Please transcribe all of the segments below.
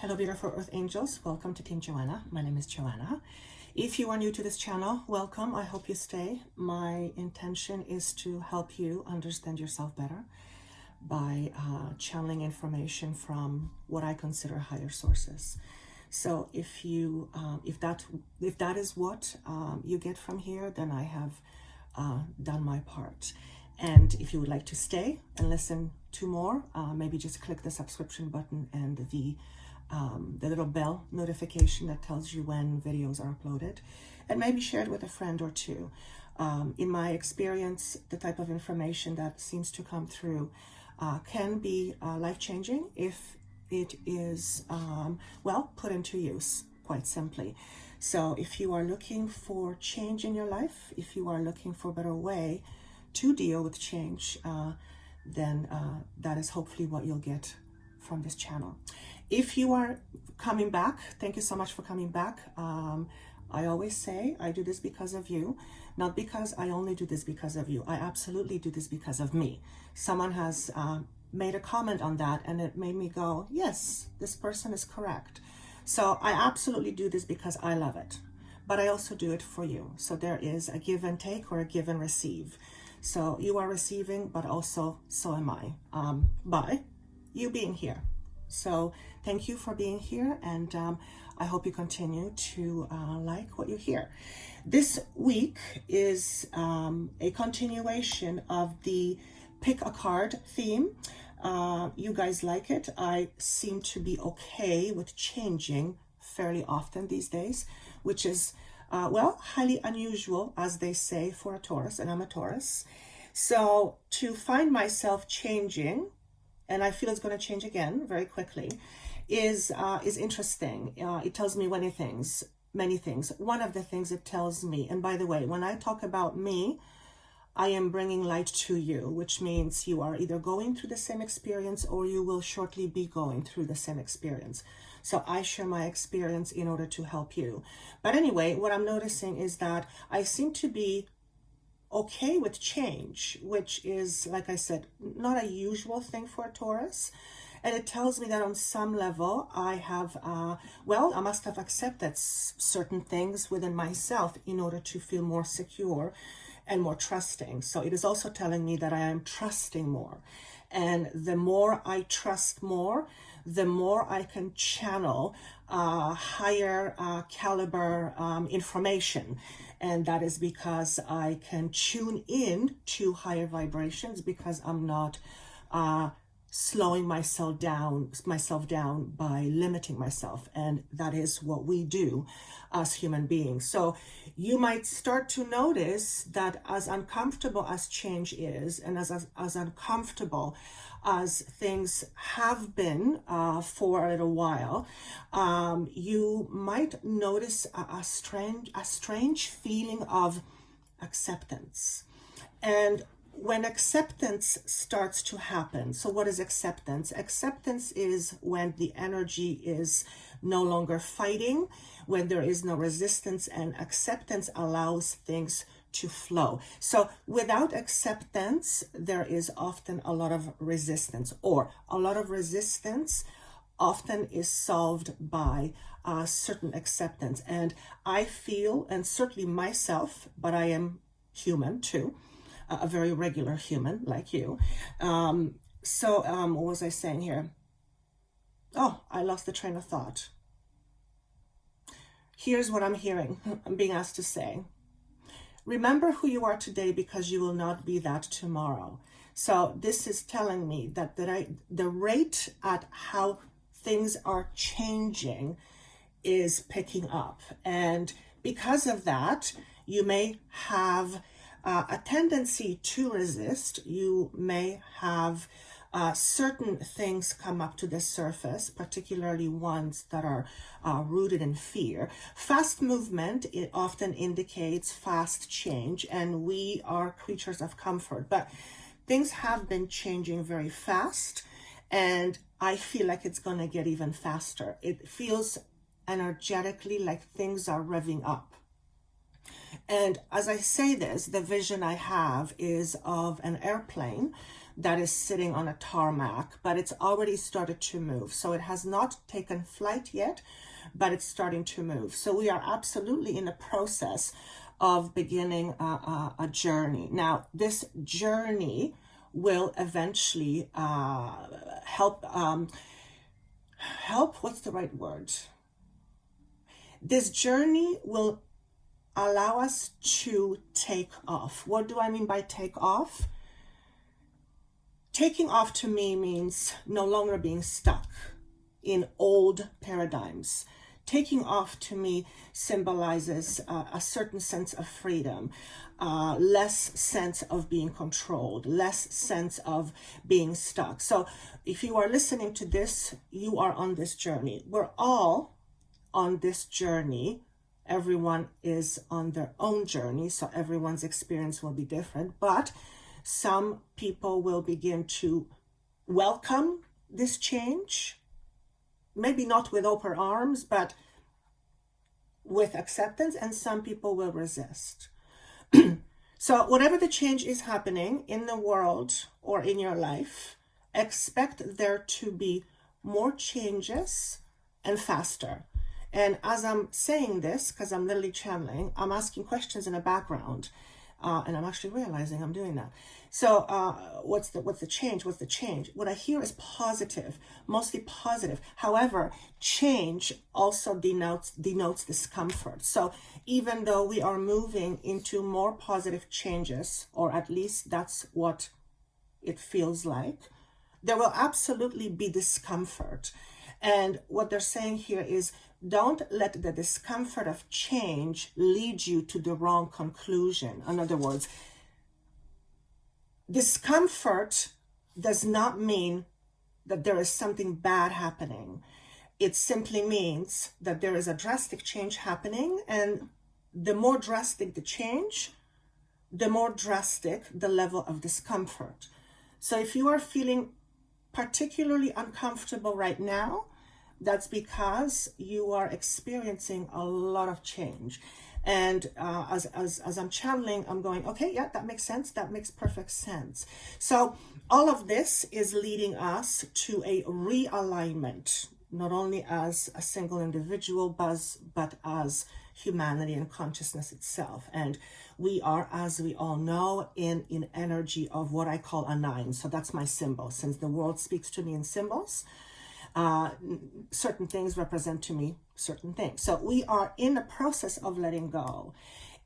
Hello, beautiful Earth Angels. Welcome to Team Joanna. My name is Joanna. If you are new to this channel, welcome. I hope you stay. My intention is to help you understand yourself better by channeling information from what I consider higher sources. So if that is what you get from here, then I have done my part. And if you would like to stay and listen to more, maybe just click the subscription button and the little bell notification that tells you when videos are uploaded, and maybe share it with a friend or two. In my experience, the type of information that seems to come through can be life-changing if it is, well, put into use, quite simply. So if you are looking for change in your life, if you are looking for a better way to deal with change, then that is hopefully what you'll get from this channel. If you are coming back, thank you so much for coming back. I always say I do this because of you, not because I only do this because of you. I absolutely do this because of me. Someone has made a comment on that and it made me go, yes, this person is correct. So I absolutely do this because I love it, but I also do it for you. So there is a give and take or a give and receive. So you are receiving, but also so am I, by you being here. So thank you for being here, and I hope you continue to like what you hear. This week is a continuation of the pick a card theme. You guys like it. I seem to be okay with changing fairly often these days, which is, well, highly unusual, as they say, for a Taurus, and I'm a Taurus. So to find myself changing, and I feel it's going to change again very quickly, is interesting. It tells me many things. One of the things it tells me, and by the way, when I talk about me, I am bringing light to you, which means you are either going through the same experience or you will shortly be going through the same experience. So I share my experience in order to help you. But anyway, what I'm noticing is that I seem to be okay with change, which is, like I said, not a usual thing for a Taurus. And it tells me that on some level I have, well, I must have accepted certain things within myself in order to feel more secure and more trusting. So it is also telling me that I am trusting more. And the more I trust more, the more I can channel higher caliber information. And that is because I can tune in to higher vibrations, because I'm not slowing myself down by limiting myself. And that is what we do as human beings. So you might start to notice that as uncomfortable as change is, and as uncomfortable as things have been for a little while, you might notice a strange feeling of acceptance. And when acceptance starts to happen, so what is acceptance? Acceptance is when the energy is no longer fighting, when there is no resistance, and acceptance allows things to flow. So without acceptance, there is often a lot of resistance, or a lot of resistance often is solved by certain acceptance. And I feel, and certainly myself, but I am human too, a very regular human like you. What was I saying here? Oh, I lost the train of thought. Here's what I'm hearing. I'm being asked to say. Remember who you are today, because you will not be that tomorrow. So this is telling me that the rate at how things are changing is picking up. And because of that, you may have a tendency to resist. You may have certain things come up to the surface, particularly ones that are rooted in fear. Fast movement, it often indicates fast change, and we are creatures of comfort. But things have been changing very fast, and I feel like it's going to get even faster. It feels energetically like things are revving up. And as I say this, the vision I have is of an airplane that is sitting on a tarmac, but it's already started to move. So it has not taken flight yet, but it's starting to move. So we are absolutely in the process of beginning a journey. Now, this journey will eventually help, what's the right word? This journey will allow us to take off. What do I mean by take off? Taking off to me means no longer being stuck in old paradigms. Taking off to me symbolizes a certain sense of freedom, less sense of being controlled, less sense of being stuck. So if you are listening to this, you are on this journey. We're all on this journey. Everyone is on their own journey, so everyone's experience will be different, but some people will begin to welcome this change, maybe not with open arms, but with acceptance, and some people will resist. So whatever the change is happening in the world or in your life, expect there to be more changes and faster. And as I'm saying this, because I'm literally channeling, I'm asking questions in the background. And I'm actually realizing I'm doing that. So what's the change? What's the change? What I hear is positive, mostly positive. However, change also denotes discomfort. So even though we are moving into more positive changes, or at least that's what it feels like, there will absolutely be discomfort. And what they're saying here is, don't let the discomfort of change lead you to the wrong conclusion. In other words, discomfort does not mean that there is something bad happening. It simply means that there is a drastic change happening, and the more drastic the change, the more drastic the level of discomfort. So if you are feeling particularly uncomfortable right now, that's because you are experiencing a lot of change. And as I'm channeling, I'm going, okay, yeah, that makes sense. That makes perfect sense. So all of this is leading us to a realignment, not only as a single individual, but as humanity and consciousness itself. And we are, as we all know, in energy of what I call a 9. So that's my symbol. Since the world speaks to me in symbols, certain things represent to me certain things. So we are in the process of letting go.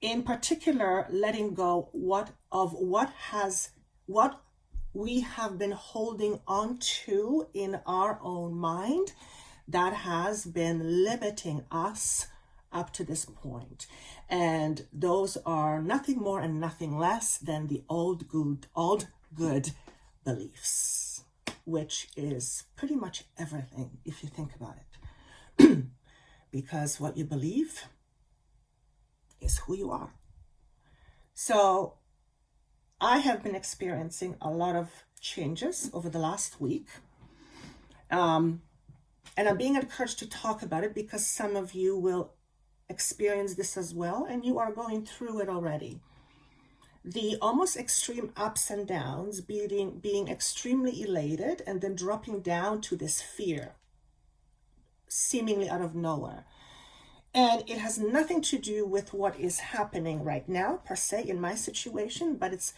In particular, letting go what we have been holding on to in our own mind that has been limiting us up to this point. And those are nothing more and nothing less than the old good beliefs, which is pretty much everything if you think about it. Because what you believe is who you are. So I have been experiencing a lot of changes over the last week. And I'm being encouraged to talk about it because some of you will experience this as well, and you are going through it already. The almost extreme ups and downs, being extremely elated and then dropping down to this fear, seemingly out of nowhere. And it has nothing to do with what is happening right now, per se, in my situation, but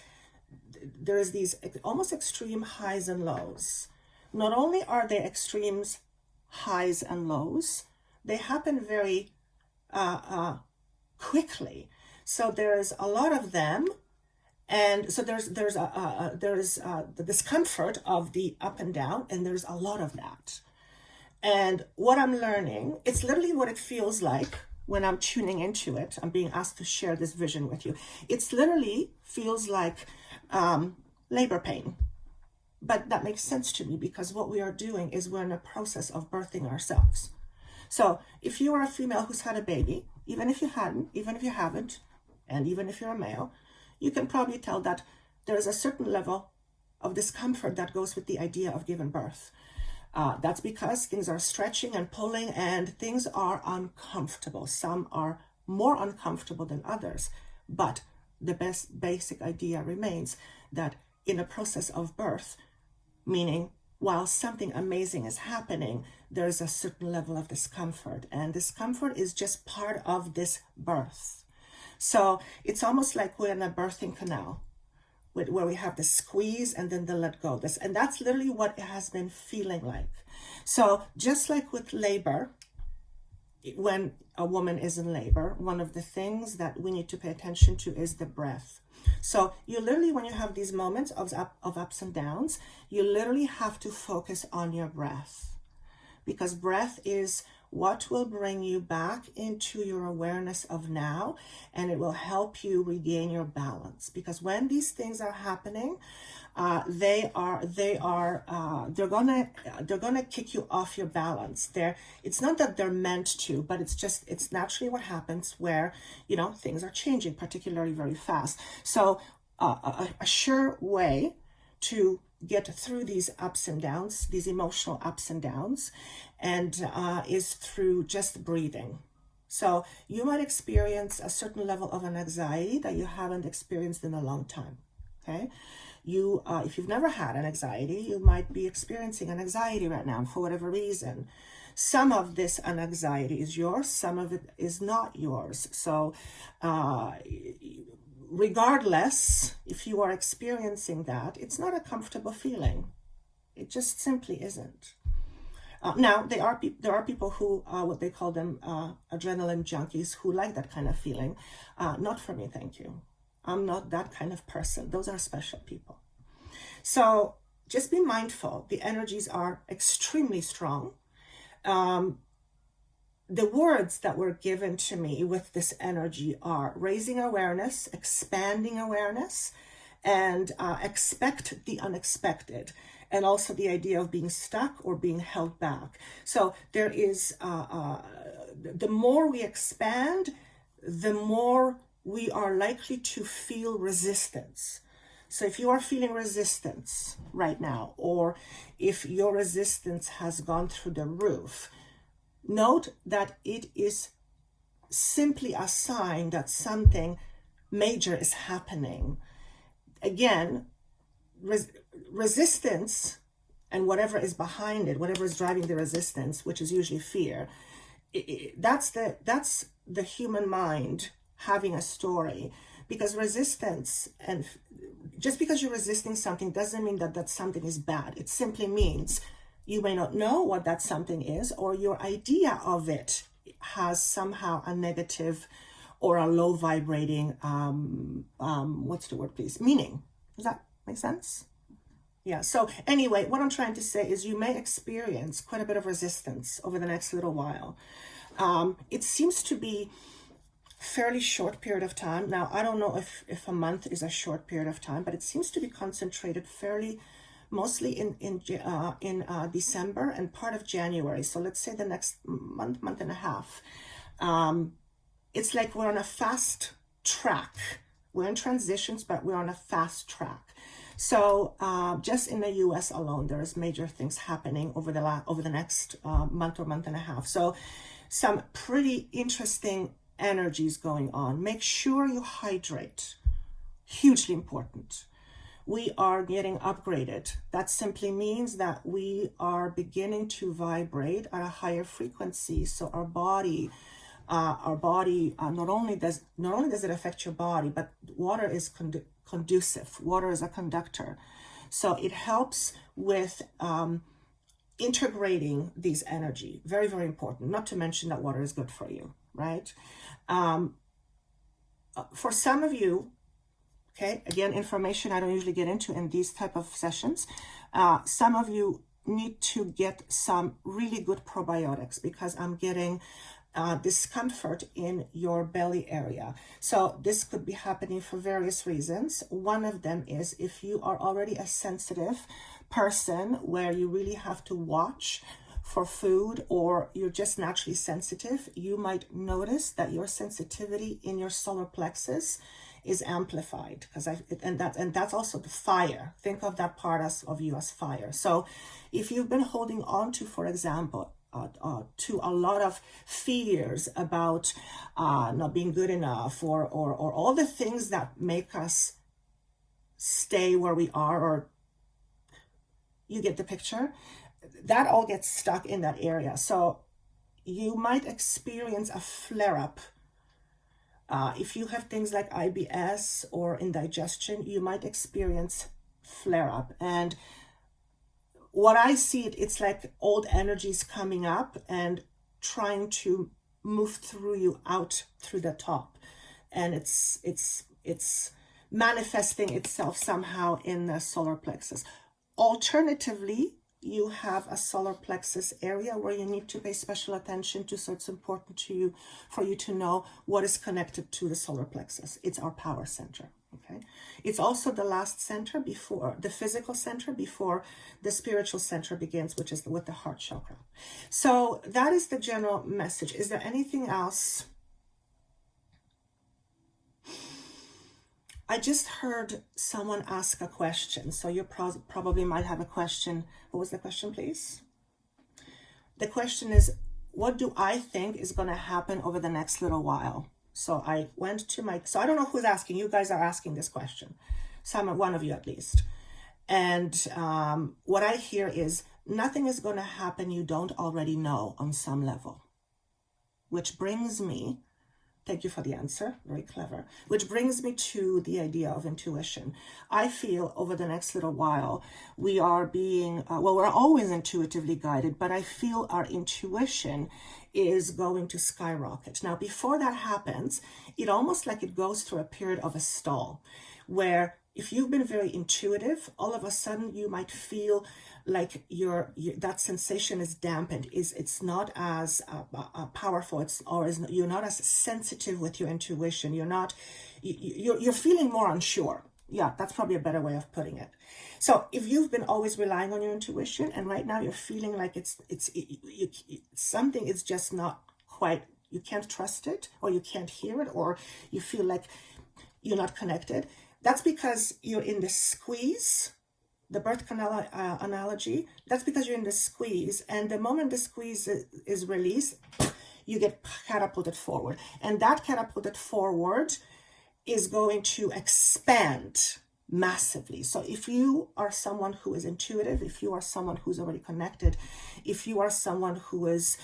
there is these almost extreme highs and lows. Not only are there extremes, highs and lows, they happen very quickly. So there's a lot of them. And so there's the discomfort of the up and down, and there's a lot of that. And what I'm learning, it's literally what it feels like when I'm tuning into it. I'm being asked to share this vision with you. It's literally feels like labor pain. But that makes sense to me because what we are doing is we're in a process of birthing ourselves. So if you are a female who's had a baby, even if you hadn't, even if you haven't, and even if you're a male, you can probably tell that there is a certain level of discomfort that goes with the idea of giving birth. That's because things are stretching and pulling and things are uncomfortable. Some are more uncomfortable than others. But the basic idea remains that in the process of birth, meaning while something amazing is happening, there's a certain level of discomfort, and discomfort is just part of this birth. So it's almost like we're in a birthing canal where we have the squeeze and then the let go. And that's literally what it has been feeling like. So just like with labor, when a woman is in labor, one of the things that we need to pay attention to is the breath. So you literally, when you have these moments of ups and downs, you literally have to focus on your breath, because breath is what will bring you back into your awareness of now, and it will help you regain your balance. Because when these things are happening, they're gonna kick you off your balance. It's not that they're meant to, but it's naturally what happens where, things are changing, particularly very fast. So a sure way to get through these ups and downs, these emotional ups and downs, and is through just breathing. So you might experience a certain level of an anxiety that you haven't experienced in a long time. Okay, if you've never had an anxiety, you might be experiencing an anxiety right now for whatever reason. Some of this anxiety is yours, some of it is not yours. So regardless, if you are experiencing that, it's not a comfortable feeling. It just simply isn't. Now, there are people who, what they call them, adrenaline junkies, who like that kind of feeling. Not for me, thank you. I'm not that kind of person. Those are special people. So just be mindful. The energies are extremely strong. The words that were given to me with this energy are raising awareness, expanding awareness, and expect the unexpected, and also the idea of being stuck or being held back. So there is, the more we expand, the more we are likely to feel resistance. So if you are feeling resistance right now, or if your resistance has gone through the roof, note that it is simply a sign that something major is happening. Again, resistance and whatever is behind it, whatever is driving the resistance, which is usually fear, that's the human mind having a story. Because resistance, and just because you're resisting something doesn't mean that something is bad. It simply means you may not know what that something is, or your idea of it has somehow a negative or a low vibrating, what's the word, please? Meaning. Does that make sense? Yeah, so anyway, what I'm trying to say is you may experience quite a bit of resistance over the next little while. It seems to be fairly short period of time. Now, I don't know if a month is a short period of time, but it seems to be concentrated mostly in December and part of January. So let's say the next month and a half. It's like we're on a fast track. We're in transitions, but we're on a fast track. So just in the US alone, there's major things happening over the next month or month and a half. So some pretty interesting energies going on. Make sure you hydrate. Hugely important. We are getting upgraded. That simply means that we are beginning to vibrate at a higher frequency. So our body not only does it affect your body, but water is conducive. Water is a conductor. So it helps with integrating these energy. Very, very important. Not to mention that water is good for you, right? For some of you, okay, again, information I don't usually get into in these type of sessions. Some of you need to get some really good probiotics, because I'm getting discomfort in your belly area. So this could be happening for various reasons. One of them is if you are already a sensitive person where you really have to watch for food, or you're just naturally sensitive, you might notice that your sensitivity in your solar plexus is amplified, and that's also the fire. Think of that part of you as fire. So if you've been holding on to, for example, to a lot of fears about not being good enough, or all the things that make us stay where we are, or you get the picture, that all gets stuck in that area. So you might experience a flare-up. If you have things like IBS or indigestion, you might experience flare-up. And what I see, it's like old energies coming up and trying to move through you out through the top. And it's manifesting itself somehow in the solar plexus. Alternatively, you have a solar plexus area where you need to pay special attention to, so it's important to you, for you to know what is connected to the solar plexus. It's our power center, okay? It's also the last center before, the physical center before the spiritual center begins, which is with the heart chakra. So that is the general message. Is there anything else? I just heard someone ask a question, so you probably might have a question. What was the question, please? The question is, what do I think is going to happen over the next little while? So I went to so I don't know who's asking. You guys are asking this question. One of you at least. And what I hear is, nothing is going to happen you don't already know on some level. Which brings me, thank you for the answer, very clever. Which brings me to the idea of intuition. I feel over the next little while, we are being, we're always intuitively guided, but I feel our intuition is going to skyrocket. Now, before that happens, it almost like it goes through a period of a stall, where if you've been very intuitive, all of a sudden you might feel like that sensation is dampened. It's not as powerful. You're not as sensitive with your intuition. You're feeling more unsure. Yeah, that's probably a better way of putting it. So if you've been always relying on your intuition, and right now you're feeling like something is just not quite, you can't trust it, or you can't hear it, or you feel like you're not connected, that's because you're in the squeeze. The birth canal analogy, that's because you're in the squeeze, and the moment the squeeze is released, you get catapulted forward, and that catapulted forward is going to expand massively. So if you are someone who is intuitive, if you are someone who's already connected, if you are someone who is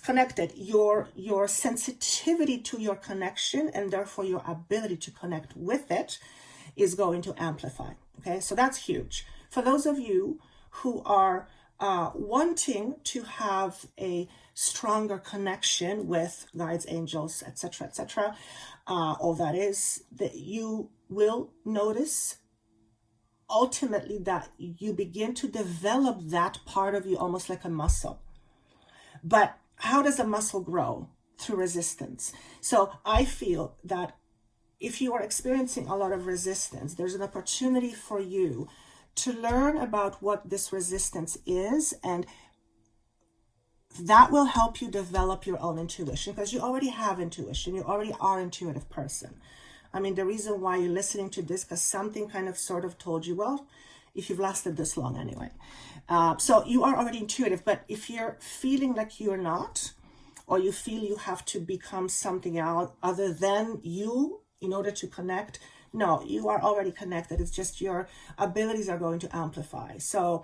connected, your sensitivity to your connection, and therefore your ability to connect with it, is going to amplify. Okay, so that's huge. For those of you who are wanting to have a stronger connection with guides, angels, etc., all that is, that you will notice ultimately that you begin to develop that part of you almost like a muscle. But how does a muscle grow? Through resistance. So I feel that if you are experiencing a lot of resistance, there's an opportunity for you to learn about what this resistance is, and that will help you develop your own intuition, because you already have intuition. You already are an intuitive person. I mean, the reason why you're listening to this, because something kind of sort of told you, well, if you've lasted this long anyway. So you are already intuitive, but if you're feeling like you're not, or you feel you have to become something else other than you, in order to connect, no, you are already connected. It's just your abilities are going to amplify. So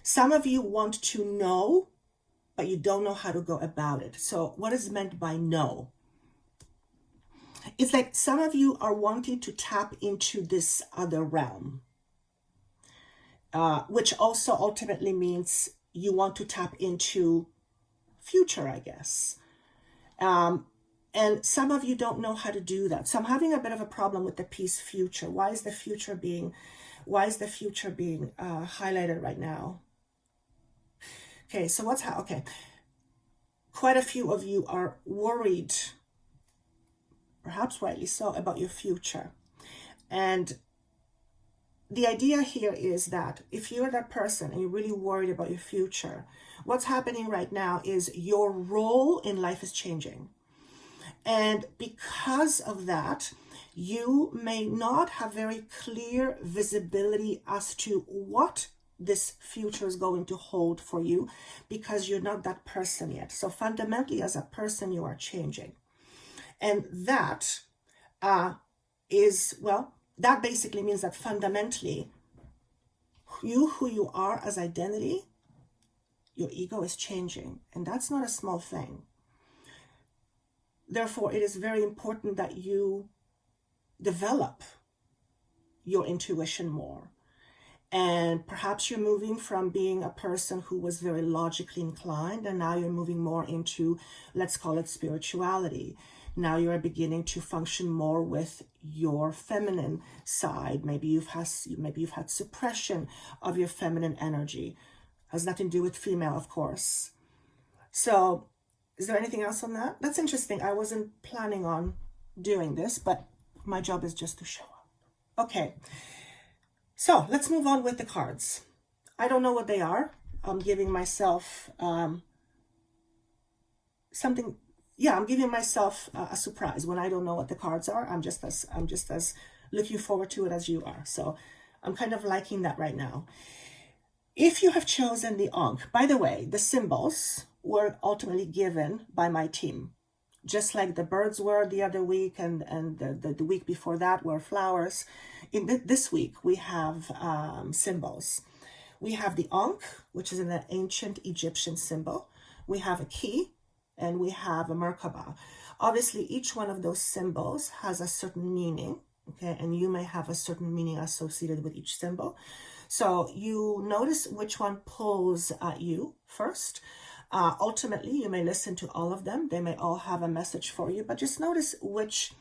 some of you want to know, but you don't know how to go about it. So what is meant by know? It's like some of you are wanting to tap into this other realm, which also ultimately means you want to tap into future, I guess. And some of you don't know how to do that. So I'm having a bit of a problem with the piece future. Why is the future being highlighted right now? Okay, so okay. Quite a few of you are worried, perhaps rightly so, about your future. And the idea here is that if you're that person and you're really worried about your future, what's happening right now is your role in life is changing. And because of that, You may not have very clear visibility as to what this future is going to hold for you because you're not that person yet. So fundamentally, as a person, you are changing. And that that basically means that fundamentally, who you are as identity, your ego is changing. And that's not a small thing. Therefore, it is very important that you develop your intuition more. And perhaps you're moving from being a person who was very logically inclined, and now you're moving more into, let's call it spirituality. Now you're beginning to function more with your feminine side. Maybe you've had suppression of your feminine energy. Has nothing to do with female, of course. So is there anything else on that? That's interesting. I wasn't planning on doing this, but my job is just to show up. Okay. So let's move on with the cards. I don't know what they are. I'm giving myself something. Yeah, I'm giving myself a surprise when I don't know what the cards are. I'm just as looking forward to it as you are. So I'm kind of liking that right now. If you have chosen the Ankh, by the way, the symbols were ultimately given by my team, just like the birds were the other week and the week before that were flowers. In this week, we have symbols. We have the Ankh, which is an ancient Egyptian symbol. We have a key, and we have a Merkaba. Obviously, each one of those symbols has a certain meaning, okay? And you may have a certain meaning associated with each symbol. So you notice which one pulls at you first. Ultimately, you may listen to all of them. They may all have a message for you, but just notice which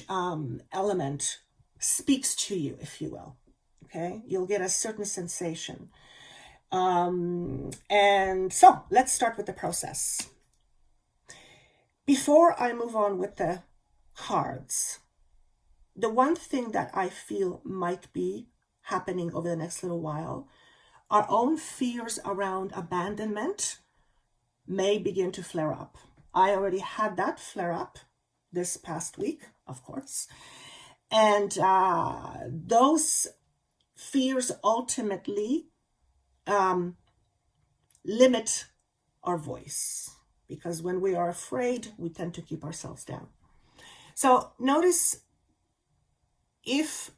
element speaks to you, if you will. Okay, you'll get a certain sensation. And so let's start with the process. Before I move on with the cards, the one thing that I feel might be happening over the next little while, our own fears around abandonment may begin to flare up. I already had that flare up this past week, of course. And those fears ultimately limit our voice, because when we are afraid, we tend to keep ourselves down. So notice if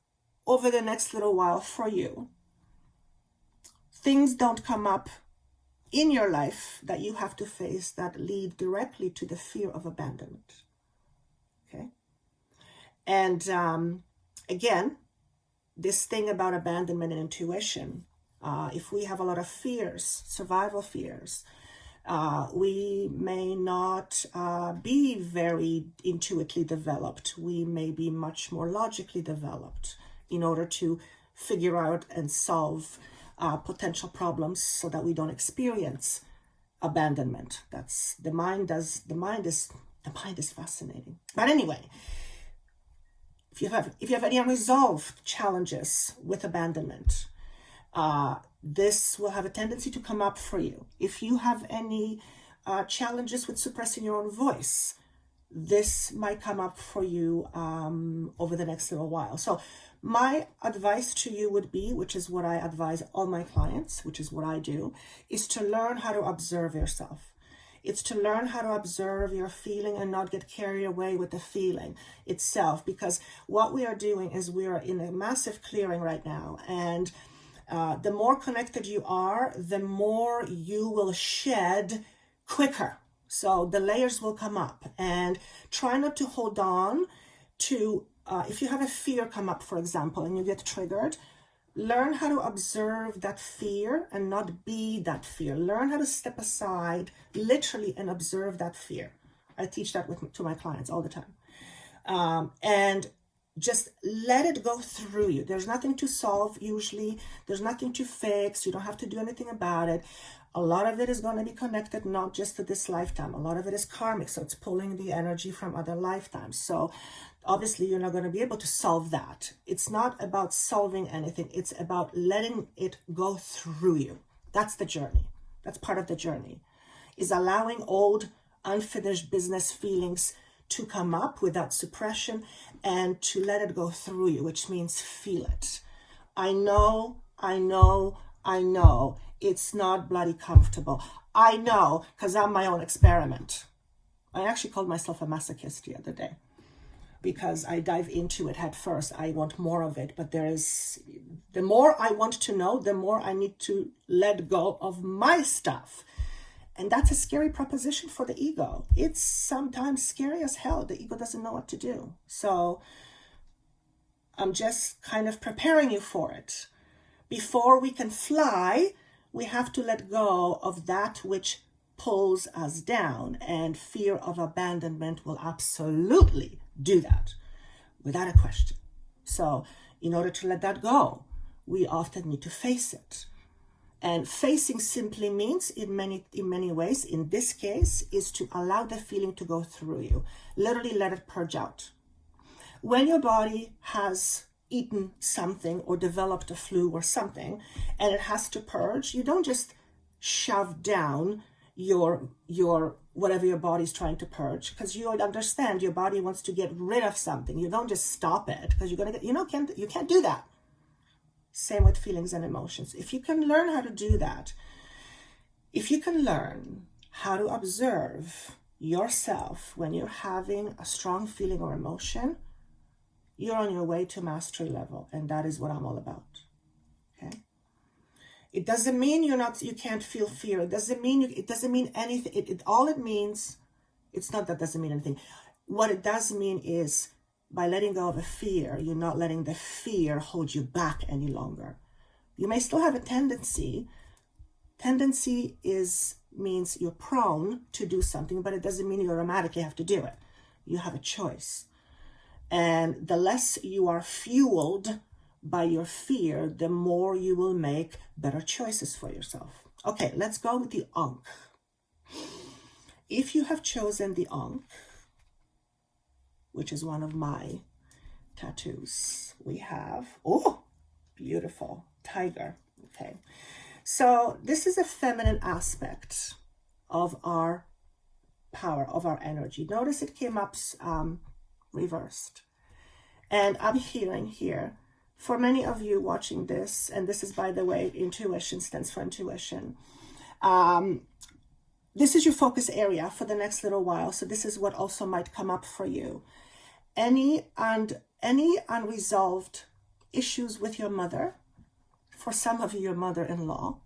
over the next little while for you, things don't come up in your life that you have to face that lead directly to the fear of abandonment. Okay. And again, this thing about abandonment and intuition, if we have a lot of fears, survival fears, we may not be very intuitively developed. We may be much more logically developed in order to figure out and solve potential problems so that we don't experience abandonment. That's the mind is fascinating. But anyway, if you have any unresolved challenges with abandonment, this will have a tendency to come up for you. If you have any challenges with suppressing your own voice, this might come up for you over the next little while. So my advice to you would be, which is what I advise all my clients, which is what I do, is to learn how to observe yourself. It's to learn how to observe your feeling and not get carried away with the feeling itself. Because what we are doing is we are in a massive clearing right now. And the more connected you are, the more you will shed quicker. So the layers will come up, and try not to hold on to, if you have a fear come up, for example, and you get triggered, learn how to observe that fear and not be that fear. Learn how to step aside, literally, and observe that fear. I teach that to my clients all the time. And just let it go through you. There's nothing to solve usually. There's nothing to fix. You don't have to do anything about it. A lot of it is going to be connected not just to this lifetime. A lot of it is karmic, so it's pulling the energy from other lifetimes. So obviously you're not going to be able to solve that. It's not about solving anything. It's about letting it go through you. That's the journey. That's part of the journey, is allowing old, unfinished business feelings to come up without suppression and to let it go through you, which means feel it. I know it's not bloody comfortable. I know, because I'm my own experiment. I actually called myself a masochist the other day because I dive into it head first. I want more of it, but the more I want to know, the more I need to let go of my stuff. And that's a scary proposition for the ego. It's sometimes scary as hell. The ego doesn't know what to do. So I'm just kind of preparing you for it. Before we can fly, we have to let go of that which pulls us down, and fear of abandonment will absolutely do that without a question. So in order to let that go, we often need to face it. And facing simply means in many ways, in this case, is to allow the feeling to go through you. Literally let it purge out. When your body has eaten something or developed a flu or something and it has to purge, you don't just shove down your whatever your body's trying to purge, because you understand your body wants to get rid of something. You don't just stop it because you can't do that. Same with feelings and emotions. If you can learn how to do that, if you can learn how to observe yourself when you're having a strong feeling or emotion, you're on your way to mastery level, and that is what I'm all about. Okay? It doesn't mean you can't feel fear. It doesn't mean anything. All it means, it's not that doesn't mean anything. What it does mean is by letting go of a fear, you're not letting the fear hold you back any longer. You may still have a tendency. Tendency means you're prone to do something, but it doesn't mean you automatically have to do it. You have a choice. And the less you are fueled by your fear, the more you will make better choices for yourself. Okay, let's go with the Ankh. If you have chosen the Ankh, which is one of my tattoos, we have, oh, beautiful, tiger. Okay, so this is a feminine aspect of our power, of our energy. Notice it came up reversed. And I'm hearing here, for many of you watching this, and this is, by the way, intuition stands for intuition. This is your focus area for the next little while. So this is what also might come up for you. Any unresolved issues with your mother, for some of you, your mother-in-law,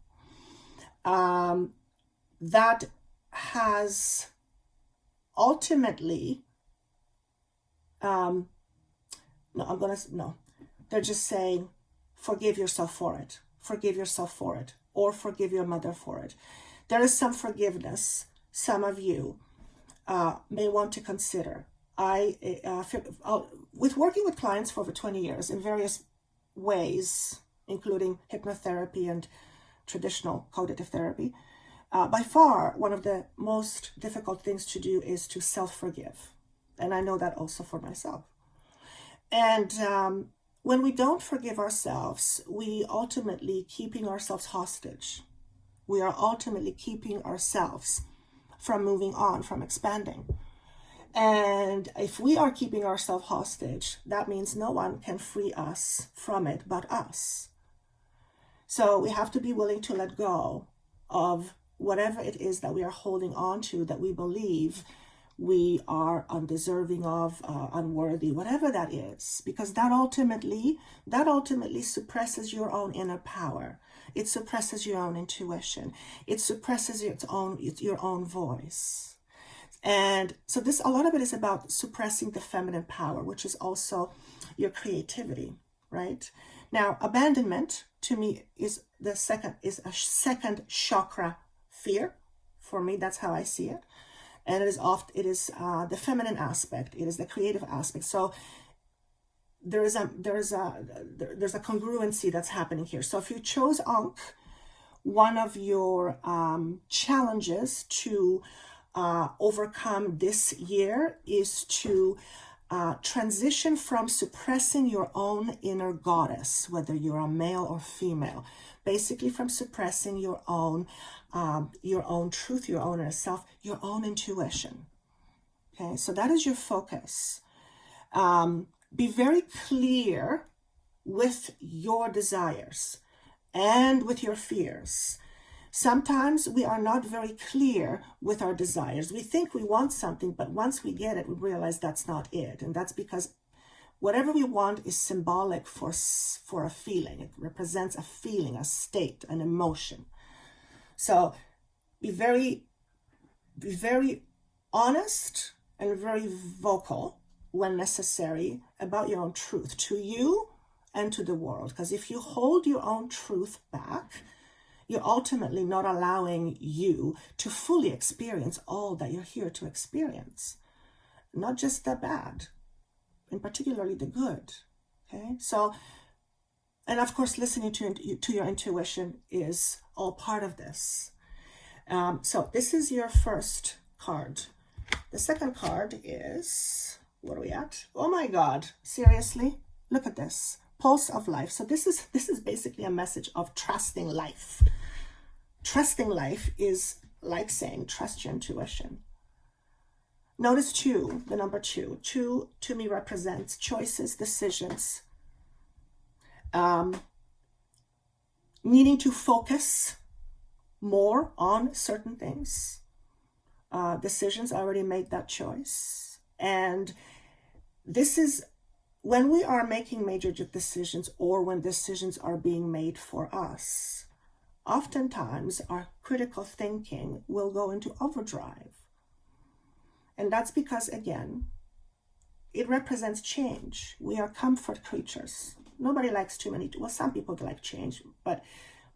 that has ultimately, they're just saying, forgive yourself for it. Forgive yourself for it. Or forgive your mother for it. There is some forgiveness some of you may want to consider. With working with clients for over 20 years in various ways, including hypnotherapy and traditional cognitive therapy, by far, one of the most difficult things to do is to self-forgive. And I know that also for myself. And when we don't forgive ourselves, we ultimately keeping ourselves hostage. We are ultimately keeping ourselves from moving on, from expanding. And if we are keeping ourselves hostage, that means no one can free us from it but us. So we have to be willing to let go of whatever it is that we are holding on to, that we believe we are undeserving of, unworthy, whatever that is, because that ultimately suppresses your own inner power. It suppresses your own intuition. It suppresses your own voice. And so a lot of it is about suppressing the feminine power, which is also your creativity, right? Now, abandonment to me is a second chakra fear. For me, that's how I see it. And it is the feminine aspect. It is the creative aspect. So there's a congruency that's happening here. So if you chose Ankh, one of your challenges to overcome this year is to transition from suppressing your own inner goddess, whether you're a male or female, basically from suppressing your own truth, your own inner self, your own intuition. Okay, so that is your focus. Be very clear with your desires and with your fears. Sometimes we are not very clear with our desires. We think we want something, but once we get it, we realize that's not it. And that's because whatever we want is symbolic for a feeling. It represents a feeling, a state, an emotion. So be very honest and very vocal when necessary about your own truth to you and to the world. Because if you hold your own truth back, you're ultimately not allowing you to fully experience all that you're here to experience. Not just the bad, and particularly the good. Okay, so, and of course, listening to your intuition is all part of this. So this is your first card. The second card is, what are we at? Oh my God, seriously? Look at this. Pulse of life. So this is basically a message of trusting life. Trusting life is like saying, trust your intuition. Notice two, the number two. Two to me represents choices, decisions, needing to focus more on certain things. Decisions, I already made that choice. And this is when we are making major decisions or when decisions are being made for us, oftentimes our critical thinking will go into overdrive. And that's because, again, it represents change. We are comfort creatures. Nobody likes too many, well, some people like change, but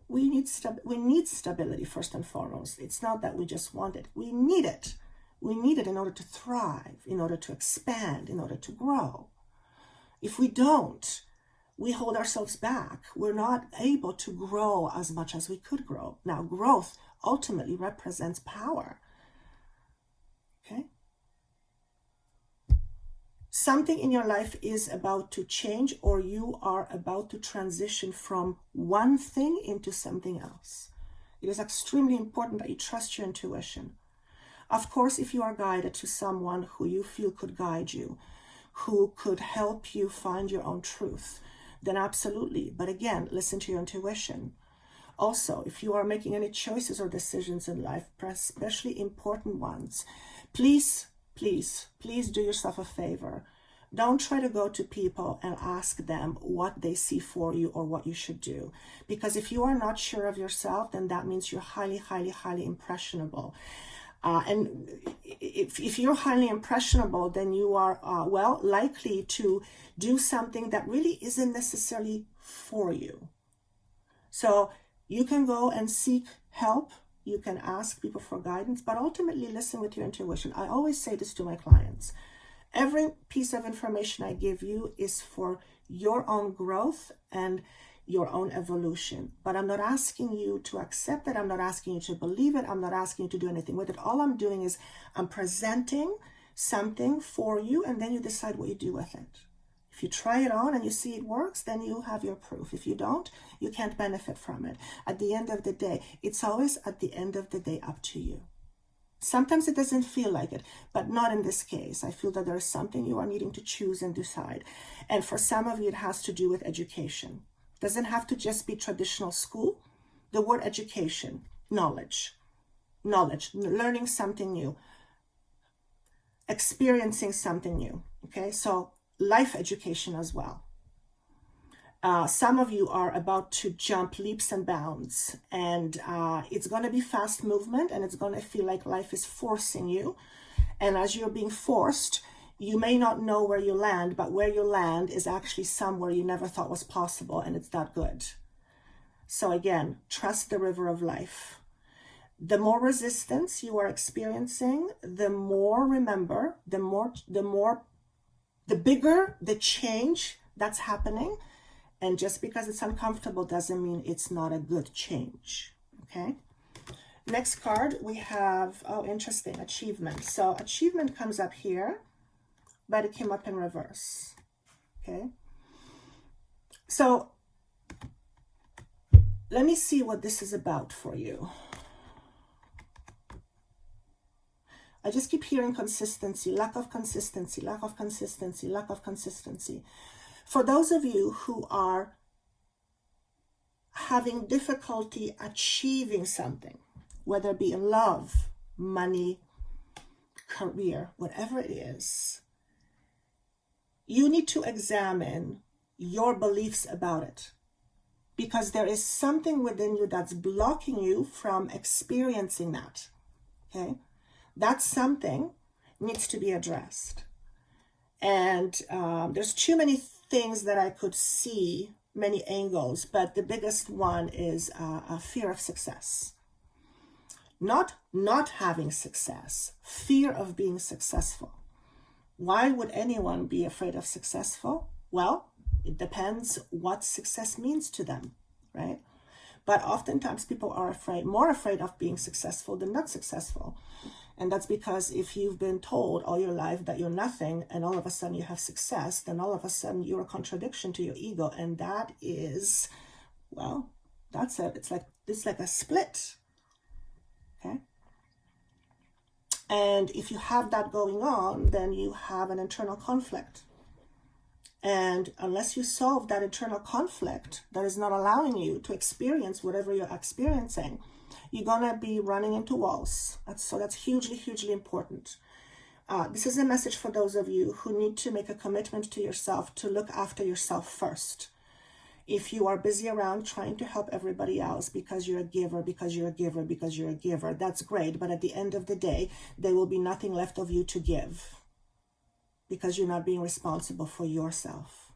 we need stability first and foremost. It's not that we just want it. We need it. We need it in order to thrive, in order to expand, in order to grow. If we don't, we hold ourselves back. We're not able to grow as much as we could grow. Now, growth ultimately represents power. Okay? Something in your life is about to change, or you are about to transition from one thing into something else. It is extremely important that you trust your intuition. Of course, if you are guided to someone who you feel could guide you, who could help you find your own truth, then absolutely. But again, listen to your intuition. Also, if you are making any choices or decisions in life, especially important ones, please do yourself a favor. Don't try to go to people and ask them what they see for you or what you should do. Because if you are not sure of yourself, then that means you're highly impressionable. And if you're highly impressionable, then you are, likely to do something that really isn't necessarily for you. So you can go and seek help. You can ask people for guidance, but ultimately listen with your intuition. I always say this to my clients. Every piece of information I give you is for your own growth and your own evolution. But I'm not asking you to accept it. I'm not asking you to believe it. I'm not asking you to do anything with it. All I'm doing is I'm presenting something for you, and then you decide what you do with it. If you try it on and you see it works, then you have your proof. If you don't, you can't benefit from it. At the end of the day, it's always at the end of the day up to you. Sometimes it doesn't feel like it, but not in this case. I feel that there is something you are needing to choose and decide. And for some of you, it has to do with education. It doesn't have to just be traditional school. The word education, knowledge, learning something new, experiencing something new. Okay, so life education as well. Some of you are about to jump leaps and bounds, and it's going to be fast movement, and it's going to feel like life is forcing you. And as you're being forced, you may not know where you land, but where you land is actually somewhere you never thought was possible, and it's that good. So again, trust the river of life. The more resistance you are experiencing, the more, remember, the bigger the change that's happening. And just because it's uncomfortable doesn't mean it's not a good change, okay? Next card, we have, oh, interesting, achievement. So achievement comes up here, but it came up in reverse, okay? So let me see what this is about for you. I just keep hearing consistency, lack of consistency, lack of consistency, lack of consistency. For those of you who are having difficulty achieving something, whether it be in love, money, career, whatever it is, you need to examine your beliefs about it, because there is something within you that's blocking you from experiencing that. Okay, that something needs to be addressed. And there's too many things that I could see, many angles, but the biggest one is a fear of success. Not having success, fear of being successful. Why would anyone be afraid of successful? Well, it depends what success means to them, right? But oftentimes people are more afraid of being successful than not successful. And that's because if you've been told all your life that you're nothing and all of a sudden you have success, then all of a sudden you're a contradiction to your ego. And that is, well, that's it. It's like a split. Okay. And if you have that going on, then you have an internal conflict. And unless you solve that internal conflict that is not allowing you to experience whatever you're experiencing, you're going to be running into walls. So that's hugely, hugely important. This is a message for those of you who need to make a commitment to yourself to look after yourself first. If you are busy around trying to help everybody else because you're a giver, because you're a giver, because you're a giver, that's great. But at the end of the day, there will be nothing left of you to give because you're not being responsible for yourself.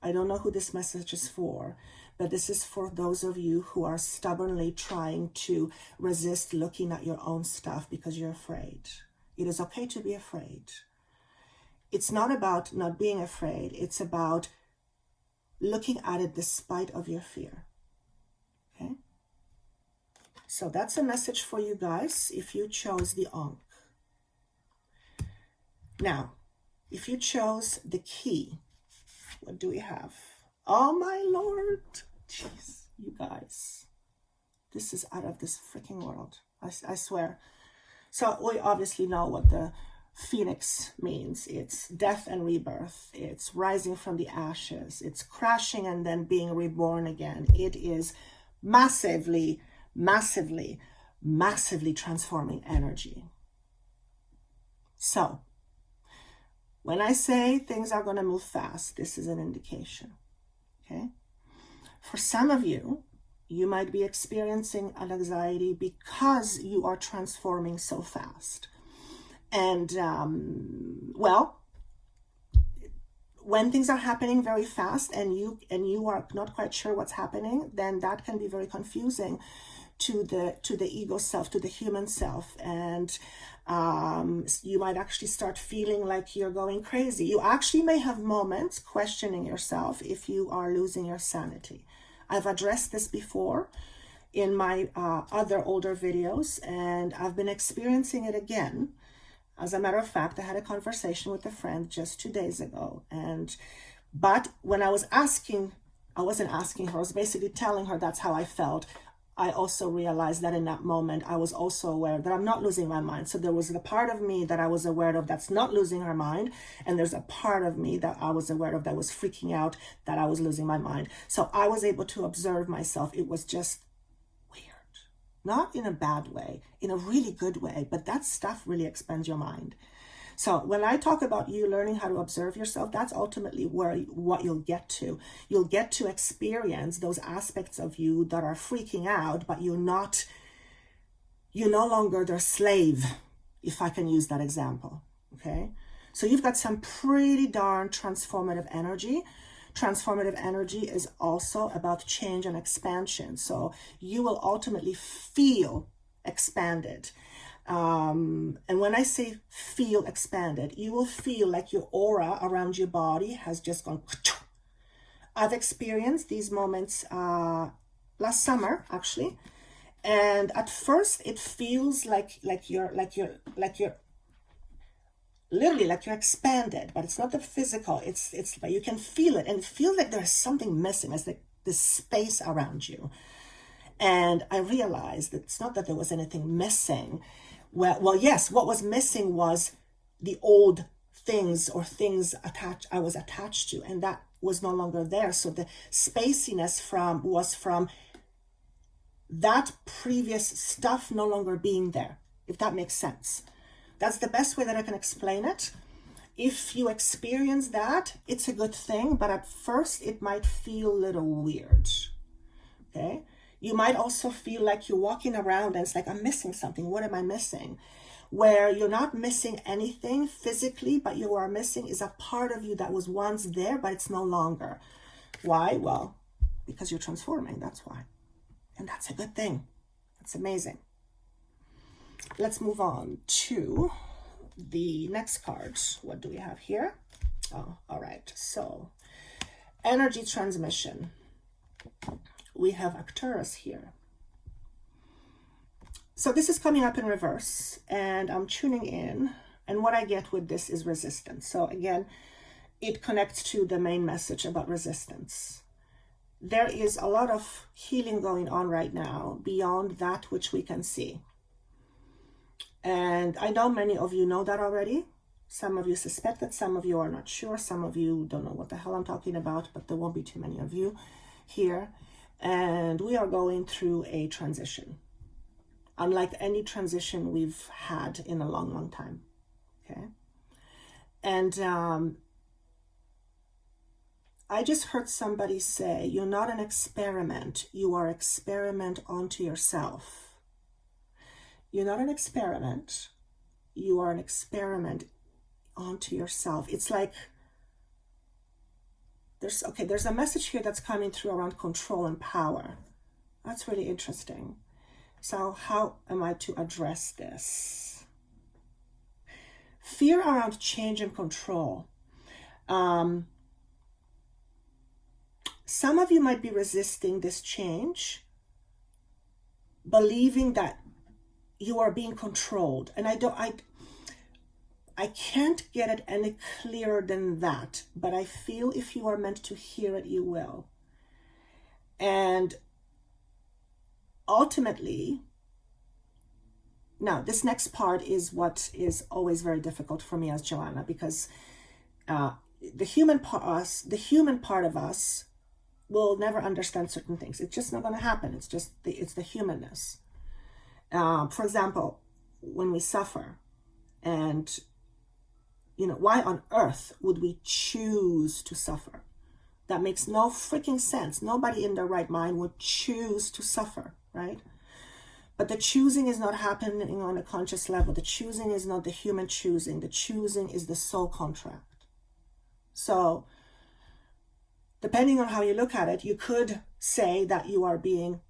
I don't know who this message is for, but this is for those of you who are stubbornly trying to resist looking at your own stuff because you're afraid. It is okay to be afraid. It's not about not being afraid. It's about looking at it despite of your fear. Okay? So that's a message for you guys if you chose the Ankh. Now, if you chose the key, what do we have? Oh my Lord. Jeez, you guys. This is out of this freaking world. I swear. So we obviously know what the Phoenix means. It's death and rebirth. It's rising from the ashes. It's crashing and then being reborn again. It is massively, massively, massively transforming energy. So, when I say things are going to move fast, this is an indication. Okay? For some of you, you might be experiencing an anxiety because you are transforming so fast. And, well, when things are happening very fast and you are not quite sure what's happening, then that can be very confusing to the ego self, to the human self. And you might actually start feeling like you're going crazy. You actually may have moments questioning yourself if you are losing your sanity. I've addressed this before in my other older videos, and I've been experiencing it again. As a matter of fact, I had a conversation with a friend just 2 days ago. But when I was asking, I wasn't asking her, I was basically telling her that's how I felt. I also realized that in that moment, I was also aware that I'm not losing my mind. So there was the part of me that I was aware of that's not losing her mind. And there's a part of me that I was aware of that was freaking out that I was losing my mind. So I was able to observe myself. It was just weird. Not in a bad way, in a really good way. But that stuff really expands your mind. So when I talk about you learning how to observe yourself, that's ultimately what you'll get to. You'll get to experience those aspects of you that are freaking out, but you're no longer their slave, if I can use that example, okay? So you've got some pretty darn transformative energy. Transformative energy is also about change and expansion. So you will ultimately feel expanded. And when I say feel expanded, you will feel like your aura around your body has just gone. I've experienced these moments last summer, actually, and at first it feels like you're literally like you're expanded, but it's not the physical. It's like you can feel it, and it feels like there's something missing. It's like this space around you. And I realized that it's not that there was anything missing. Well, yes, what was missing was the old things or things I was attached to, and that was no longer there. So the spaciness was from that previous stuff no longer being there, if that makes sense. That's the best way that I can explain it. If you experience that, it's a good thing, but at first it might feel a little weird. Okay? You might also feel like you're walking around and it's like, I'm missing something. What am I missing? Where you're not missing anything physically, but you are missing is a part of you that was once there, but it's no longer. Why? Well, because you're transforming. That's why. And that's a good thing. That's amazing. Let's move on to the next card. What do we have here? Oh, all right. So, energy transmission. We have Arcturus here. So this is coming up in reverse, and I'm tuning in, and what I get with this is resistance. So again, it connects to the main message about resistance. There is a lot of healing going on right now beyond that which we can see. And I know many of you know that already. Some of you suspect it, some of you are not sure, some of you don't know what the hell I'm talking about, but there won't be too many of you here. And we are going through a transition, unlike any transition we've had in a long, long time. Okay. And I just heard somebody say, you're not an experiment, you are experiment onto yourself. You're not an experiment, you are an experiment onto yourself. It's like, there's a message here that's coming through around control and power. That's really interesting. So how am I to address this? Fear around change and control. Some of you might be resisting this change, believing that you are being controlled. And I can't get it any clearer than that, but I feel if you are meant to hear it, you will. And ultimately, now this next part is what is always very difficult for me as Joanna, because the human part of us will never understand certain things. It's just not going to happen. It's the humanness. For example, when we suffer, and why on earth would we choose to suffer? That makes no freaking sense. Nobody in their right mind would choose to suffer, right? But the choosing is not happening on a conscious level. The choosing is not the human choosing. The choosing is the soul contract. So, depending on how you look at it, you could say that you are being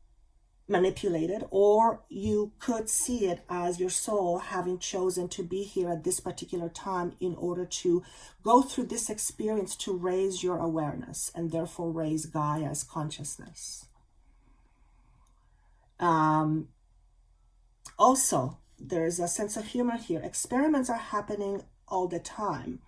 manipulated, or you could see it as your soul having chosen to be here at this particular time in order to go through this experience to raise your awareness and therefore raise Gaia's consciousness. Also, there's a sense of humor here. Experiments are happening all the time.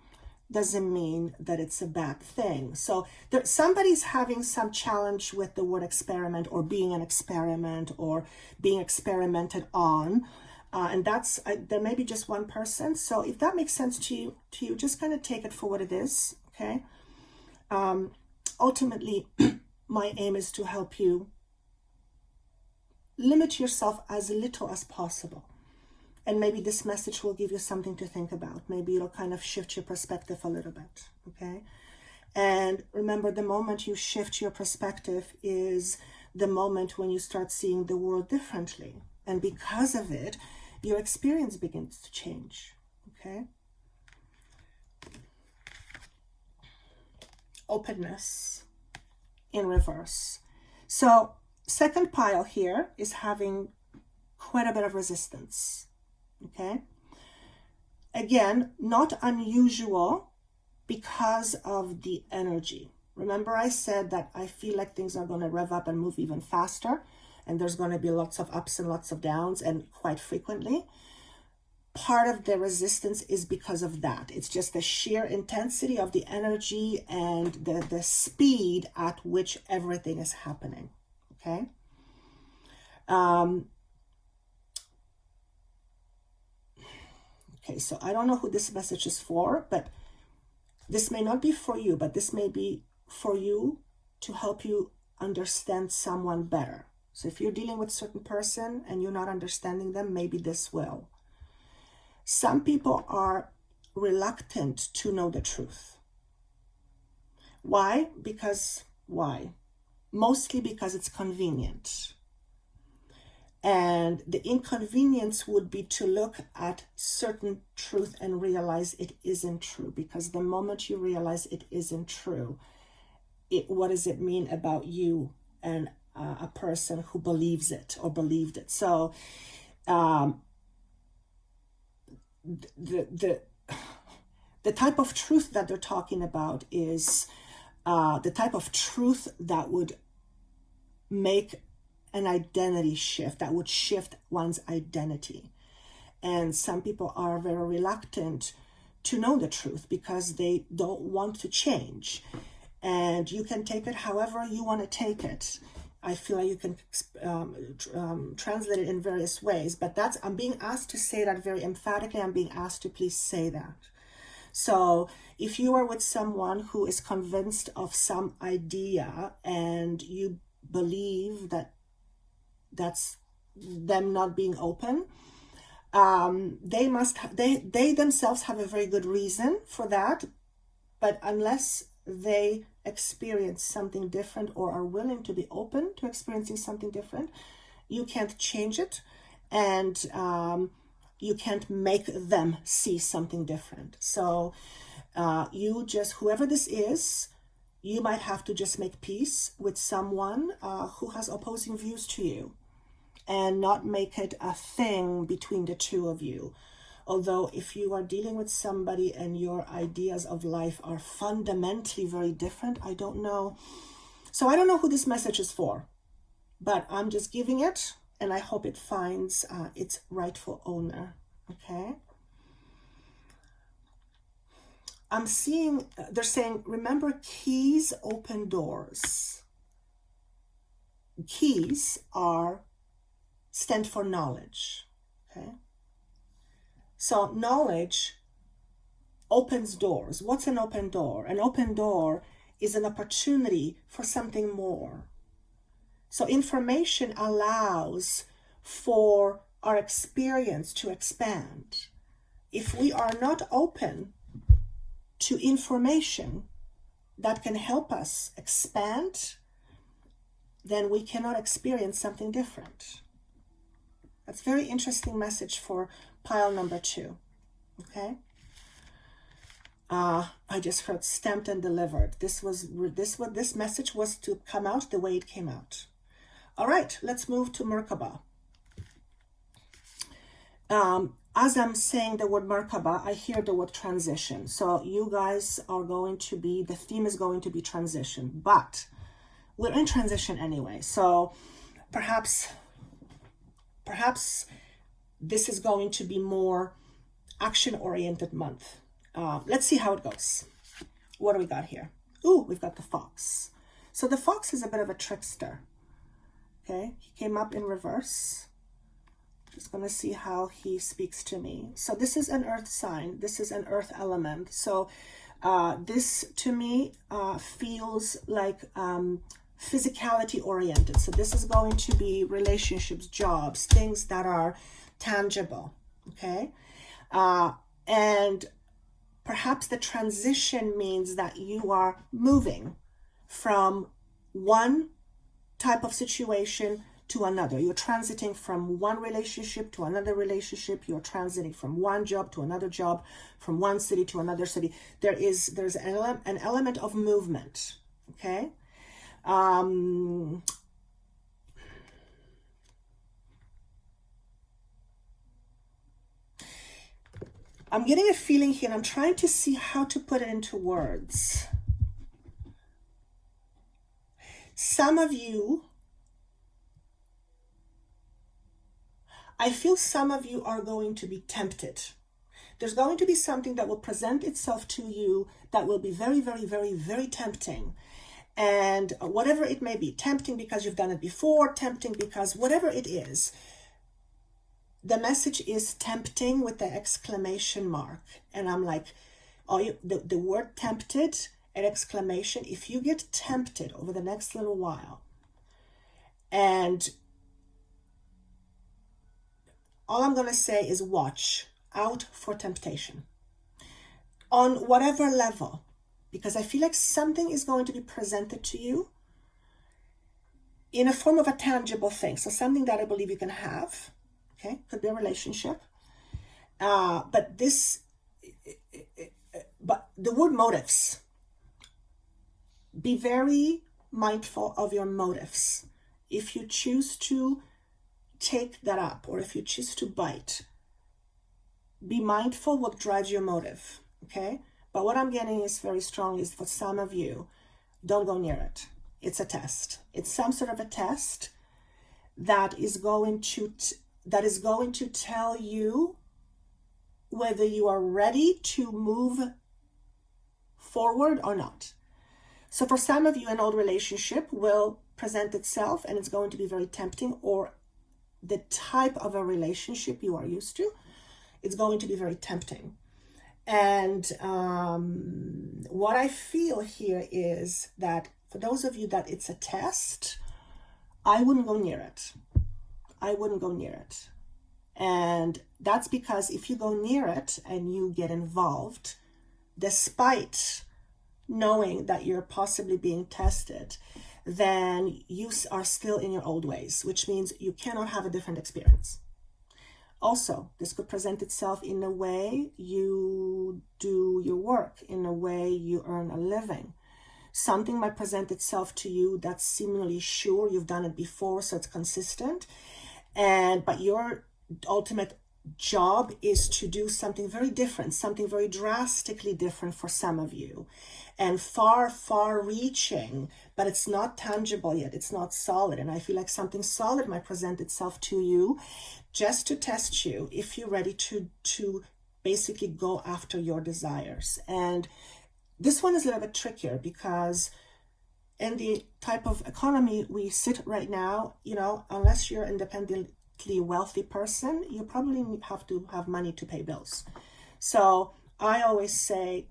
Doesn't mean that it's a bad thing. So somebody's having some challenge with the word experiment, or being an experiment, or being experimented on. And that's, there may be just one person. So if that makes sense to you, just kind of take it for what it is, okay? Ultimately, my aim is to help you limit yourself as little as possible. And maybe this message will give you something to think about. Maybe it'll kind of shift your perspective a little bit, okay? And remember, the moment you shift your perspective is the moment when you start seeing the world differently. And because of it, your experience begins to change, okay? Openness in reverse. So, second pile here is having quite a bit of resistance. Okay. Again, not unusual because of the energy. Remember, I said that I feel like things are going to rev up and move even faster, and there's going to be lots of ups and lots of downs, and quite frequently. Part of the resistance is because of that. It's just the sheer intensity of the energy and the speed at which everything is happening. Okay. Okay, so I don't know who this message is for, but this may not be for you, but this may be for you to help you understand someone better. So if you're dealing with a certain person and you're not understanding them, maybe this will. Some people are reluctant to know the truth. Why? Why? Mostly because it's convenient. And the inconvenience would be to look at certain truth and realize it isn't true. Because the moment you realize it isn't true, what does it mean about you and a person who believes it or believed it? So the type of truth that they're talking about is the type of truth that would make an identity shift, that would shift one's identity. And some people are very reluctant to know the truth because they don't want to change. And you can take it however you want to take it. I feel like you can translate it in various ways, but I'm being asked to say that very emphatically. I'm being asked to please say that. So if you are with someone who is convinced of some idea and you believe that that's them not being open, they themselves have a very good reason for that, but unless they experience something different or are willing to be open to experiencing something different, you can't change it, and you can't make them see something different. So whoever this is, you might have to just make peace with someone who has opposing views to you and not make it a thing between the two of you. Although if you are dealing with somebody and your ideas of life are fundamentally very different, I don't know. So I don't know who this message is for, but I'm just giving it, and I hope it finds its rightful owner. Okay. I'm seeing, they're saying, remember, keys open doors. Keys stand for knowledge. Okay. So knowledge opens doors. What's an open door? An open door is an opportunity for something more. So information allows for our experience to expand. If we are not open to information that can help us expand, then we cannot experience something different. That's a very interesting message for pile number 2. Okay. I just heard stamped and delivered. This message was to come out the way it came out. All right, let's move to Merkaba. As I'm saying the word Merkaba, I hear the word transition. So you guys are going to be, the theme is going to be transition, but we're in transition anyway. So perhaps this is going to be more action-oriented month. Let's see how it goes. What do we got here? Ooh, we've got the fox. So the fox is a bit of a trickster. Okay, he came up in reverse. Just going to see how he speaks to me. So this is an earth sign. This is an earth element. So this to me feels like physicality oriented. So this is going to be relationships, jobs, things that are tangible. Okay. And perhaps the transition means that you are moving from one type of situation to another. You're transiting from one relationship to another relationship. You're transiting from one job to another job, from one city to another city. There's an element of movement. Okay. I'm getting a feeling here, and I'm trying to see how to put it into words. Some of you, I feel some of you are going to be tempted. There's going to be something that will present itself to you that will be very, very, very, very tempting. And whatever it may be, tempting because you've done it before, tempting because whatever it is, the message is tempting with the exclamation mark. And I'm like, the word tempted, an exclamation. If you get tempted over the next little while, and all I'm going to say is watch out for temptation on whatever level, because I feel like something is going to be presented to you in a form of a tangible thing. So something that I believe you can have, okay? Could be a relationship. But the word motives, be very mindful of your motives. If you choose to take that up, or if you choose to bite, be mindful what drives your motive, okay? But what I'm getting is very strong is for some of you, don't go near it. It's a test. It's some sort of a test that is going to tell you whether you are ready to move forward or not. So for some of you, an old relationship will present itself and it's going to be very tempting, or the type of a relationship you are used to, it's going to be very tempting. And what I feel here is that for those of you that it's a test, I wouldn't go near it. I wouldn't go near it. And that's because if you go near it and you get involved, despite knowing that you're possibly being tested, then you are still in your old ways, which means you cannot have a different experience. Also, this could present itself in a way you do your work, in a way you earn a living. Something might present itself to you that's seemingly sure you've done it before, so it's consistent. But your ultimate job is to do something very different, something very drastically different for some of you, and far, far reaching, but it's not tangible yet. It's not solid. And I feel like something solid might present itself to you just to test you if you're ready to basically go after your desires. And this one is a little bit trickier because in the type of economy we sit right now, unless you're independently wealthy person, you probably have to have money to pay bills. So I always say,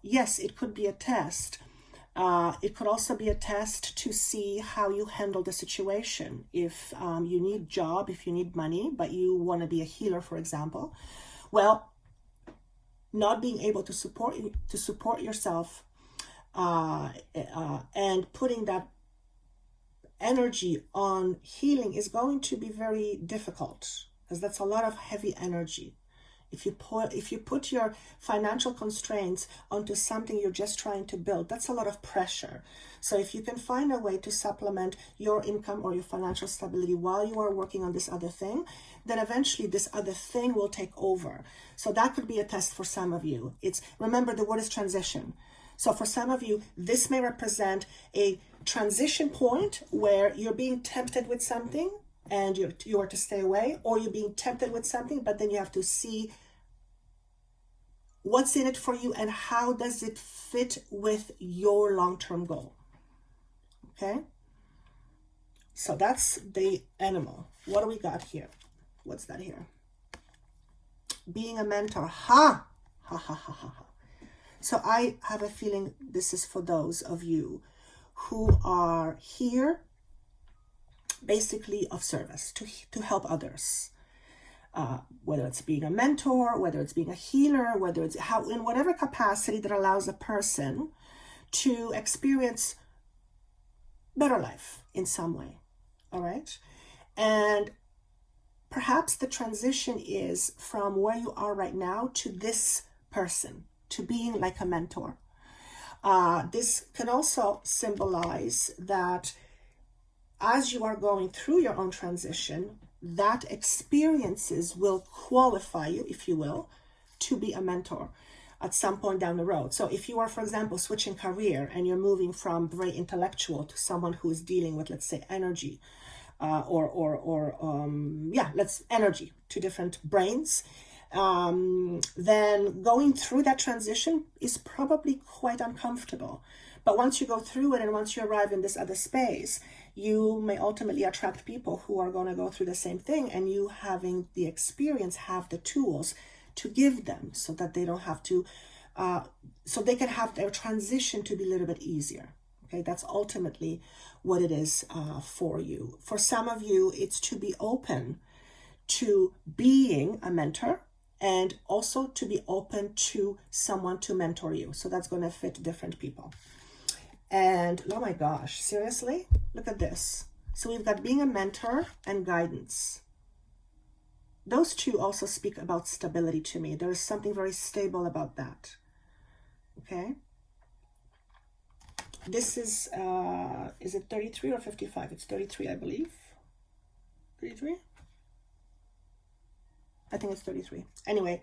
yes, it could be a test. It could also be a test to see how you handle the situation. If you need job, if you need money, but you want to be a healer, for example, well, not being able to support yourself and putting that energy on healing is going to be very difficult, because that's a lot of heavy energy. If you put your financial constraints onto something you're just trying to build, that's a lot of pressure. So if you can find a way to supplement your income or your financial stability while you are working on this other thing, then eventually this other thing will take over. So that could be a test for some of you. Remember, the word is transition. So for some of you, this may represent a transition point where you're being tempted with something and you are to stay away, or you're being tempted with something, but then you have to see what's in it for you and how does it fit with your long-term goal. Okay? So that's the animal. What do we got here? What's that here? Being a mentor. Ha! Ha ha ha ha ha. So I have a feeling this is for those of you who are here basically of service, to help others. Whether it's being a mentor, whether it's being a healer, whether it's in whatever capacity that allows a person to experience better life in some way. All right? And perhaps the transition is from where you are right now to this person, to being like a mentor. This can also symbolize that as you are going through your own transition, that experiences will qualify you, if you will, to be a mentor at some point down the road. So if you are, for example, switching career and you're moving from very intellectual to someone who is dealing with, let's say, energy, energy, two different brains, then going through that transition is probably quite uncomfortable. But once you go through it and once you arrive in this other space, you may ultimately attract people who are going to go through the same thing, and you, having the experience, have the tools to give them so that they don't have to, so they can have their transition to be a little bit easier. Okay, that's ultimately what it is for you. For some of you, it's to be open to being a mentor and also to be open to someone to mentor you. So that's going to fit different people. And oh my gosh, seriously, look at this. So we've got being a mentor and guidance. Those two also speak about stability to me. There is something very stable about that. Okay. This is it 33 or 55? It's 33, I believe. 33? I think it's 33. Anyway,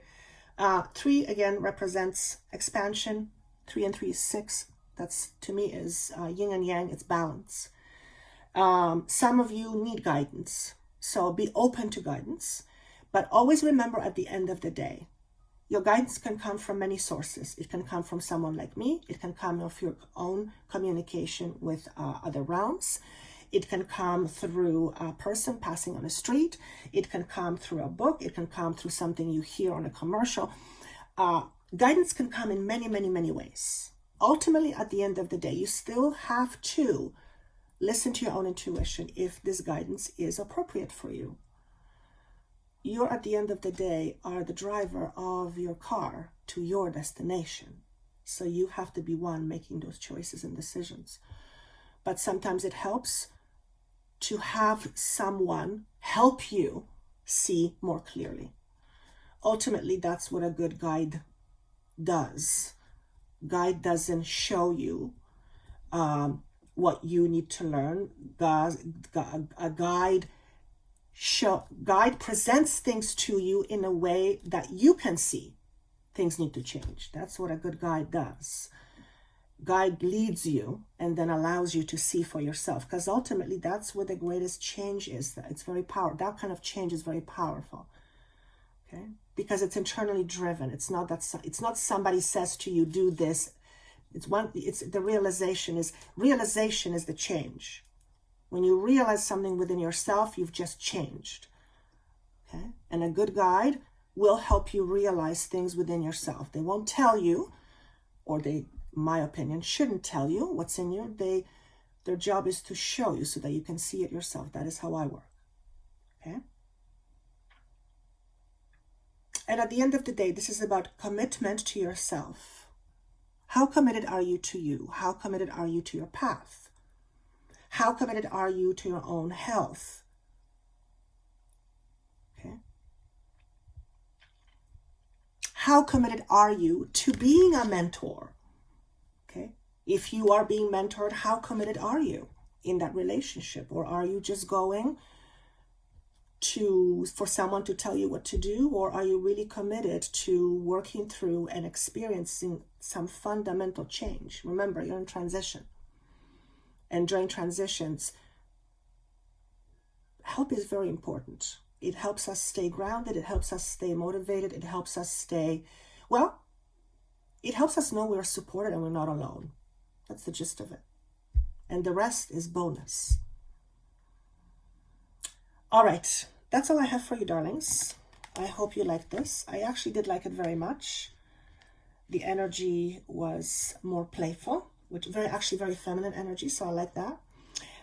3 again represents expansion. 3 and 3 is 6. That's, to me, is yin and yang. It's balance. Some of you need guidance, so be open to guidance, but always remember at the end of the day, your guidance can come from many sources. It can come from someone like me. It can come of your own communication with other realms. It can come through a person passing on a street. It can come through a book. It can come through something you hear on a commercial. Guidance can come in many, many, many ways. Ultimately, at the end of the day, you still have to listen to your own intuition if this guidance is appropriate for you. You, at the end of the day, are the driver of your car to your destination. So you have to be one making those choices and decisions. But sometimes it helps to have someone help you see more clearly. Ultimately, that's what a good guide does. Guide doesn't show you what you need to learn. A guide presents things to you in a way that you can see things need to change. That's what a good guide does. Guide leads you and then allows you to see for yourself, because ultimately that's where the greatest change is. It's very powerful. That kind of change is very powerful. Okay, because it's internally driven. It's not somebody says to you, do this. It's the realization is the change. When you realize something within yourself, you've just changed. Okay? And a good guide will help you realize things within yourself. They won't tell you, or they, in my opinion, shouldn't tell you what's in you. Their job is to show you so that you can see it yourself. That is how I work. Okay? And at the end of the day, this is about commitment to yourself. How committed are you to you? How committed are you to your path? How committed are you to your own health? Okay. How committed are you to being a mentor? Okay. If you are being mentored, how committed are you in that relationship? Or are you just going for someone to tell you what to do? Or are you really committed to working through and experiencing some fundamental change? Remember, you're in transition. And during transitions, help is very important. It helps us stay grounded. It helps us stay motivated. It helps us it helps us know we're supported and we're not alone. That's the gist of it. And the rest is bonus. All right. That's all I have for you, darlings. I hope you liked this. I actually did like it very much. The energy was more playful, which actually very feminine energy, so I like that.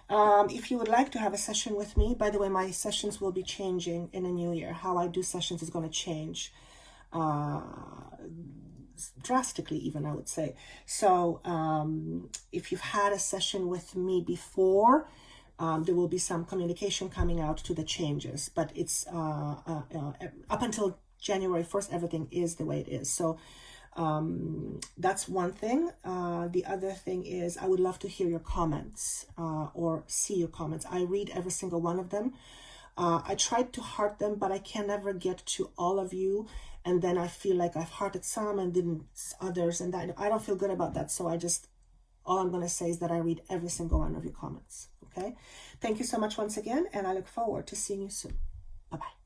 If you would like to have a session with me, by the way, my sessions will be changing in the new year. How I do sessions is going to change drastically, even, I would say. So if you've had a session with me before, there will be some communication coming out to the changes, but it's up until January 1st, everything is the way it is. So that's one thing. The other thing is I would love to hear your comments or see your comments. I read every single one of them. I tried to heart them, but I can never get to all of you. And then I feel like I've hearted some and didn't others. And that, I don't feel good about that. So all I'm going to say is that I read every single one of your comments. Okay. Thank you so much once again. And I look forward to seeing you soon. Bye-bye.